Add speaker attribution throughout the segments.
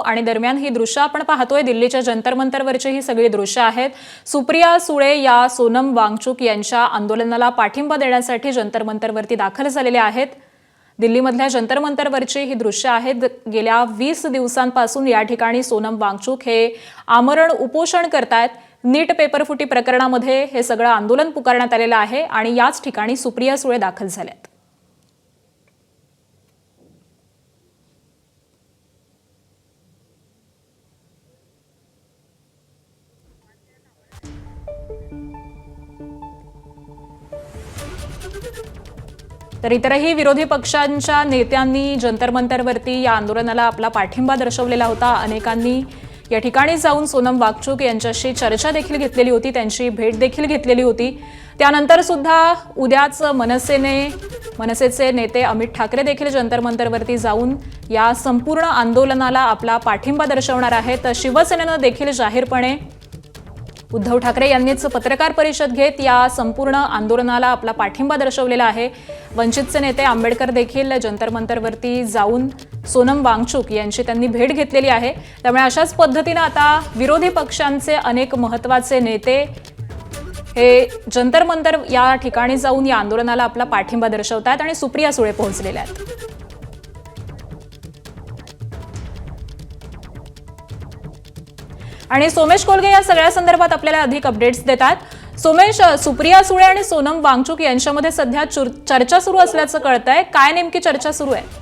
Speaker 1: आणि दरम्यान ही दृश्य आपण पाहतोय दिल्लीच्या जंतर मंतरवरची ही सगळी दृश्य आहेत। सुप्रिया सुळे या सोनम वांगचुक यांच्या आंदोलनाला पाठिंबा देण्यासाठी जंतर मंतरवरती दाखल झालेले आहेत। दिल्लीमधल्या जंतर मंतरवरची ही दृश्य आहेत। गेल्या 20 दिवसांपासून या ठिकाणी सोनम वांगचुक हे आमरण उपोषण करतायत। नीट पेपर फुटी प्रकरणामध्ये हे सगळं आंदोलन पुकारण्यात आलेलं आहे आणि याच ठिकाणी सुप्रिया सुळे दाखल झाल्यात। तर इतरही विरोधी पक्षांच्या नेत्यांनी जंतर मंतरवरती या आंदोलनाला आपला पाठिंबा दर्शवलेला होता। अनेकांनी या ठिकाणी जाऊन सोनम वांगचुक यांच्याशी चर्चा देखील घेतलेली होती, त्यांची भेट देखील घेतलेली होती। त्यानंतर सुद्धा उद्याच मनसेचे नेते अमित ठाकरे देखील जंतर मंतरवरती जाऊन या संपूर्ण आंदोलनाला आपला पाठिंबा दर्शवणार आहेत। शिवसेनेनं देखील जाहीरपणे उद्धव ठाकरे यांनीच पत्रकार परिषद घेत या संपूर्ण आंदोलनाला आपला पाठिंबा दर्शवलेला आहे। वंचितचे नेते आंबेडकर देखील जंतर मंतरवरती जाऊन सोनम वांगचुक यांची त्यांनी भेट घेतलेली आहे। त्यामुळे अशाच पद्धतीने आता विरोधी पक्षांचे अनेक महत्त्वाचे नेते हे जंतर मंतर या ठिकाणी जाऊन या आंदोलनाला आपला पाठिंबा दर्शवतात आणि सुप्रिया सुळे पोहोचलेल्या आहेत। आणि सोमेश कोलगे या सगळ्या संदर्भात आपल्याला अधिक अपडेट्स देतात। सोमेश, सुप्रिया सुळे आणि सोनम वांगचुक यांच्यामध्ये सध्या चर्चा सुरू असल्याचं कळतंय, काय नेमकी चर्चा सुरू आहे?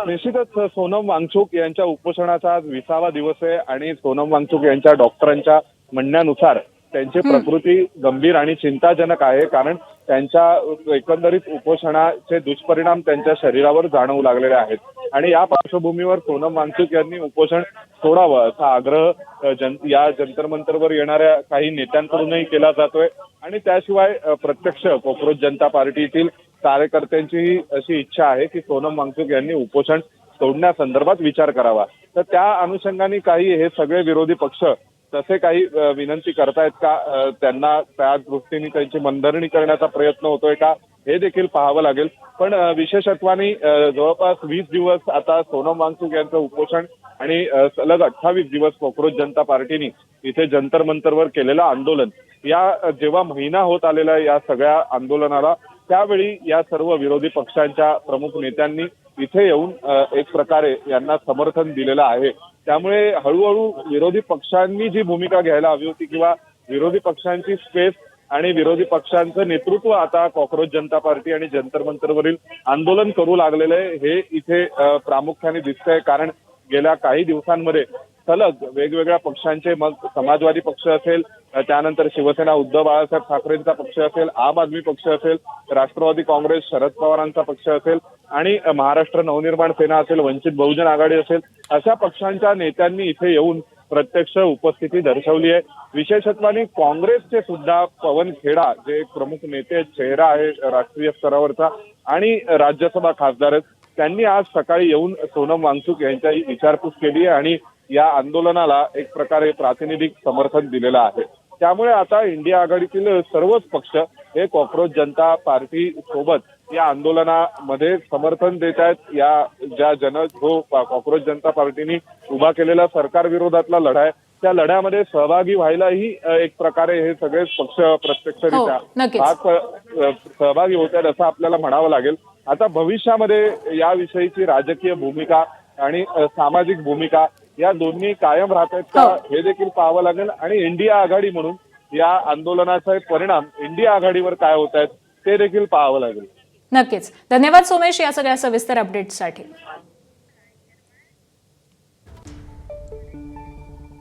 Speaker 2: निश्चितच सोनम वांगचुक यांच्या उपोषणाचा आज 20वा दिवस आहे आणि सोनम वांगचुक यांच्या डॉक्टरांच्या म्हणण्यानुसार त्यांची प्रकृती गंभीर आणि चिंताजनक आहे, कारण त्यांच्या एकंदरीत उपोषणाचे दुष्परिणाम त्यांच्या शरीरावर जाणवू लागलेले आहेत आणि या पार्श्वभूमीवर सोनम वांगचुक यांनी उपोषण सोडावं असा आग्रह या जंतर मंतरवर येणाऱ्या काही नेत्यांकडूनही केला जातोय आणि त्याशिवाय प्रत्यक्ष कॉक्रोच जनता पार्टीतील कार्यकर्त्यांचीही अशी इच्छा आहे की सोनम वांगचुक यांनी उपोषण सोडण्यासंदर्भात विचार करावा। तर त्या अनुषंगाने काही हे सगळे विरोधी पक्ष तसे काही विनंती करतायत का, त्यांना त्या दृष्टीने त्यांची मनधरणी करण्याचा प्रयत्न होतोय का, हे देखील पाहावं लागेल। पण विशेषत्वाने जवळपास 20 दिवस आता सोनम वांगचुक यांचं उपोषण आणि सलग 28 दिवस कॉक्रोच जनता पार्टीने इथे जंतर मंतरवर केलेलं आंदोलन, या जेव्हा महिना होत आलेला या सगळ्या आंदोलनाला, त्यावेळी या सर्व विरोधी पक्षांच्या प्रमुख नेत्यांनी इथे येऊन एक प्रकारे यांना समर्थन दिलेलं आहे। त्यामुळे हळूहळू विरोधी पक्षांनी जी भूमिका घ्यायला हवी होती किंवा विरोधी पक्षांची स्पेस आणि विरोधी पक्षांचं नेतृत्व आता कॉक्रोच जनता पार्टी आणि जंतर मंतरवरील आंदोलन करू लागलेलं आहे, हे इथे प्रामुख्याने दिसतंय। कारण गेल्या काही दिवसांमध्ये सलग वेगवेगळ्या पक्षांचे, मग समाजवादी पक्ष असेल, त्यानंतर शिवसेना उद्धव बाळासाहेब ठाकरेंचा पक्ष असेल, आम आदमी पक्ष असेल, राष्ट्रवादी काँग्रेस शरद पवारांचा पक्ष असेल आणि महाराष्ट्र नवनिर्माण सेना असेल, वंचित बहुजन आघाडी असेल, अशा पक्षांच्या नेत्यांनी इथे येऊन प्रत्यक्ष उपस्थिती दर्शवली आहे। विशेषत्वाने काँग्रेसचे सुद्धा पवन खेडा, जे एक प्रमुख नेते चेहरा आहे राष्ट्रीय स्तरावरचा आणि राज्यसभा खासदार आहेत, त्यांनी आज सकाळी येऊन सोनम वांगचुक यांच्या विचारपूस केली आहे आणि या आंदोलनाला एक प्रकारे प्रातिनिधिक समर्थन दिलेलं आहे। त्यामुळे आता इंडिया आघाडीतील सर्वच पक्ष हे कॉक्रोच जनता पार्टी सोबत या आंदोलनामध्ये समर्थन देत आहेत। या ज्या जो कॉक्रोच जनता पार्टीने उभा केलेला सरकार विरोधातला लढा आहे, त्या लढ्यामध्ये सहभागी व्हायलाही एक प्रकारे हे सगळेच पक्ष प्रत्यक्षरित्या सहभागी होत आहेत असं आपल्याला म्हणावं लागेल। आता भविष्यामध्ये याविषयीची राजकीय भूमिका आणि सामाजिक भूमिका या दोन्ही कायम राहत आहेत का, हे देखील पाहावं लागेल आणि इंडिया आघाडी म्हणून या आंदोलनाचा परिणाम इंडिया आघाडीवर काय होत आहेत ते देखील पाहावं लागेल।
Speaker 1: नक्कीच, धन्यवाद सोमेश या सगळ्या सविस्तर अपडेट्ससाठी।